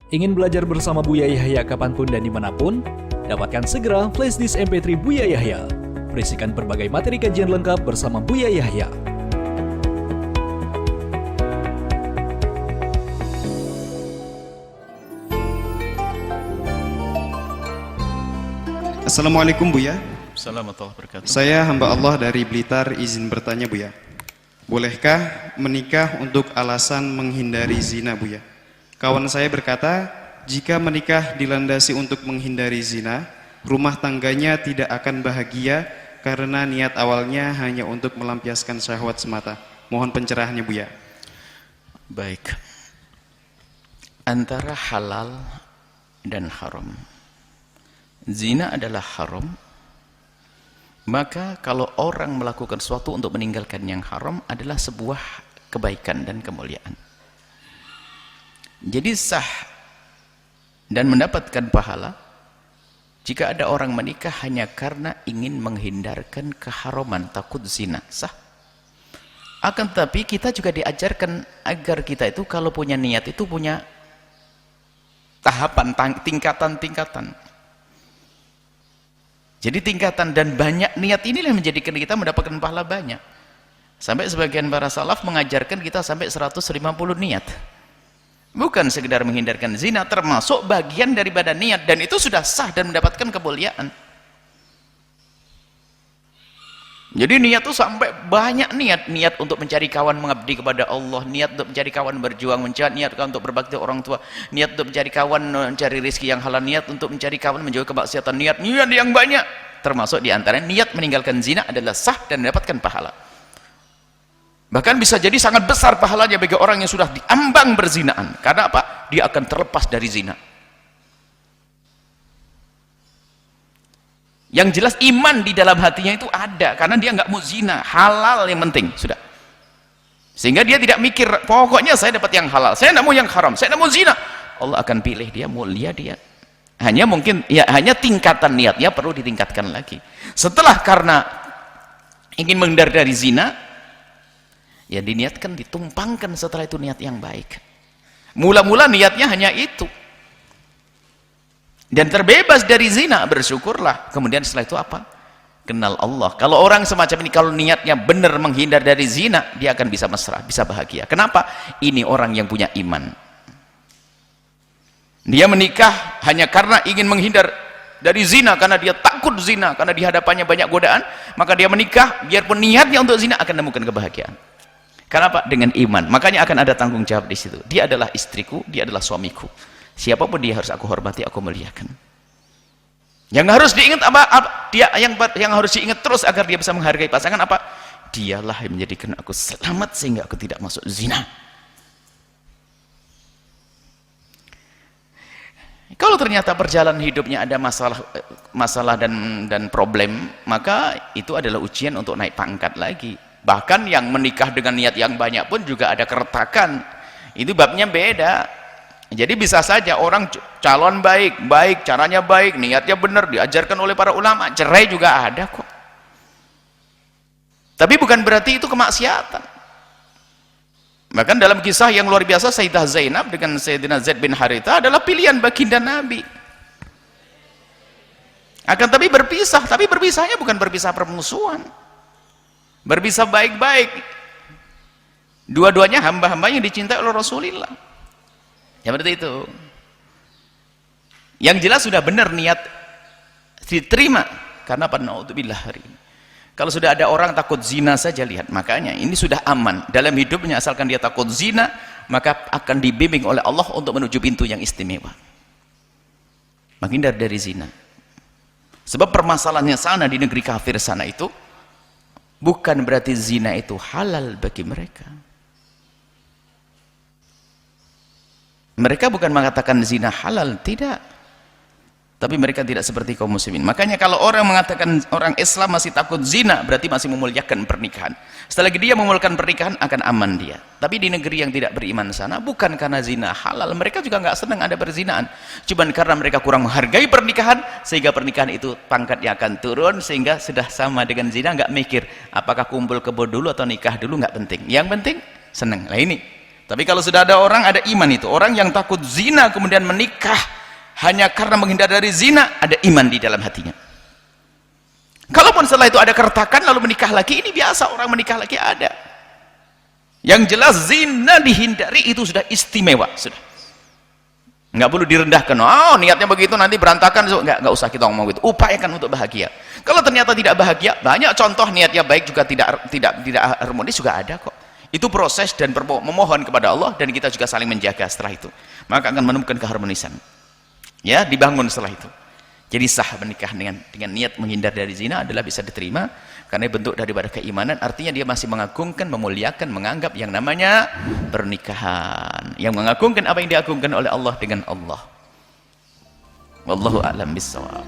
Ingin belajar bersama Buya Yahya kapanpun dan dimanapun? Dapatkan segera flashdisk MP3 Buya Yahya. Berisikan berbagai materi kajian lengkap bersama Buya Yahya. Assalamualaikum Buya. Assalamualaikum warahmatullahi wabarakatuh. Saya hamba Allah dari Blitar, izin bertanya Buya. Bolehkah menikah untuk alasan menghindari zina Buya? Kawan saya berkata, jika menikah dilandasi untuk menghindari zina, rumah tangganya tidak akan bahagia karena niat awalnya hanya untuk melampiaskan syahwat semata. Mohon pencerahannya Buya. Baik. Antara halal dan haram. Zina adalah haram. Maka kalau orang melakukan sesuatu untuk meninggalkan yang haram adalah sebuah kebaikan dan kemuliaan. Jadi sah dan mendapatkan pahala jika ada orang menikah hanya karena ingin menghindarkan keharaman, takut zina, sah. Akan tetapi kita juga diajarkan agar kita itu kalau punya niat itu punya tahapan, tingkatan-tingkatan. Jadi tingkatan dan banyak niat inilah yang menjadikan kita mendapatkan pahala banyak. Sampai sebagian para salaf mengajarkan kita sampai 150 niat. Bukan sekedar menghindarkan zina, termasuk bagian daripada niat, dan itu sudah sah dan mendapatkan kemuliaan. Jadi niat itu sampai banyak niat untuk mencari kawan mengabdi kepada Allah, niat untuk mencari kawan berjuang, niat untuk berbakti orang tua, niat untuk mencari kawan mencari rezeki yang halal, niat untuk mencari kawan menjauhi kemaksiatan, niat yang banyak. Termasuk diantaranya niat meninggalkan zina adalah sah dan mendapatkan pahala. Bahkan bisa jadi sangat besar pahalanya bagi orang yang sudah diambang berzinaan. Karena apa? Dia akan terlepas dari zina. Yang jelas iman di dalam hatinya itu ada, karena dia nggak mau zina, halal yang penting sudah. Sehingga dia tidak mikir, pokoknya saya dapat yang halal, saya nggak mau yang haram, saya nggak mau zina. Allah akan pilih dia, mulia dia. Hanya mungkin ya hanya tingkatan niatnya perlu ditingkatkan lagi. Setelah karena ingin menghindar dari zina, ya diniatkan, ditumpangkan setelah itu niat yang baik. Mula-mula niatnya hanya itu. Dan terbebas dari zina, bersyukurlah. Kemudian setelah itu apa? Kenal Allah. Kalau orang semacam ini, kalau niatnya benar menghindar dari zina, dia akan bisa mesra, bisa bahagia. Kenapa? Ini orang yang punya iman. Dia menikah hanya karena ingin menghindar dari zina, karena dia takut zina, karena di hadapannya banyak godaan, maka dia menikah, biarpun niatnya untuk zina akan menemukan kebahagiaan. Kenapa? Dengan iman. Makanya akan ada tanggung jawab di situ. Dia adalah istriku, dia adalah suamiku. Siapapun dia harus aku hormati, aku muliakan. Yang harus diingat apa? Dia yang harus diingat terus agar dia bisa menghargai pasangan apa? Dialah yang menjadikan aku selamat sehingga aku tidak masuk zina. Kalau ternyata perjalanan hidupnya ada masalah dan problem, maka itu adalah ujian untuk naik pangkat lagi. Bahkan yang menikah dengan niat yang banyak pun juga ada keretakan. Itu babnya beda. Jadi bisa saja orang calon baik, caranya baik, niatnya benar, diajarkan oleh para ulama, cerai juga ada kok. Tapi bukan berarti itu kemaksiatan. Bahkan dalam kisah yang luar biasa, Sayyidah Zainab dengan Sayyidina Zaid bin Haritha adalah pilihan baginda Nabi. Akan tapi berpisahnya bukan berpisah permusuhan. Berpisah baik-baik. Dua-duanya hamba-hamba yang dicintai oleh Rasulullah. Ya berarti itu. Yang jelas sudah benar niat diterima. Karena apa? Na'udzubillah hari ini. Kalau sudah ada orang takut zina saja, lihat. Makanya ini sudah aman. Dalam hidupnya asalkan dia takut zina, maka akan dibimbing oleh Allah untuk menuju pintu yang istimewa. Menghindar dari zina. Sebab permasalahannya sana di negeri kafir sana itu, bukan berarti zina itu halal bagi mereka. Mereka bukan mengatakan zina halal, tidak. Tapi mereka tidak seperti kaum muslimin. Makanya kalau orang mengatakan orang Islam masih takut zina, berarti masih memuliakan pernikahan. Setelah dia memuliakan pernikahan, akan aman dia. Tapi di negeri yang tidak beriman sana, bukan karena zina halal, mereka juga nggak senang ada perzinaan. Cuman karena mereka kurang menghargai pernikahan, sehingga pernikahan itu pangkatnya akan turun, sehingga sudah sama dengan zina, nggak mikir apakah kumpul kebo dulu atau nikah dulu, nggak penting. Yang penting senang. Nah ini Tapi kalau sudah ada orang, ada iman itu. Orang yang takut zina kemudian menikah hanya karena menghindar dari zina, ada iman di dalam hatinya. Kalaupun setelah itu ada keretakan lalu menikah lagi, ini biasa orang menikah lagi ada. Yang jelas zina dihindari itu sudah istimewa, sudah. Nggak perlu direndahkan. Oh, niatnya begitu nanti berantakan. Nggak usah kita ngomong begitu. Upayakan untuk bahagia. Kalau ternyata tidak bahagia, banyak contoh niatnya baik juga tidak harmonis juga ada kok. Itu proses dan memohon kepada Allah, dan kita juga saling menjaga setelah itu. Maka akan menemukan keharmonisan. Ya, dibangun setelah itu. Jadi sah menikah dengan niat menghindar dari zina adalah bisa diterima karena bentuk daripada keimanan. Artinya dia masih mengagungkan, memuliakan, menganggap yang namanya pernikahan. Yang mengagungkan apa yang diagungkan oleh Allah dengan Allah. Wallahu a'lam bishawab.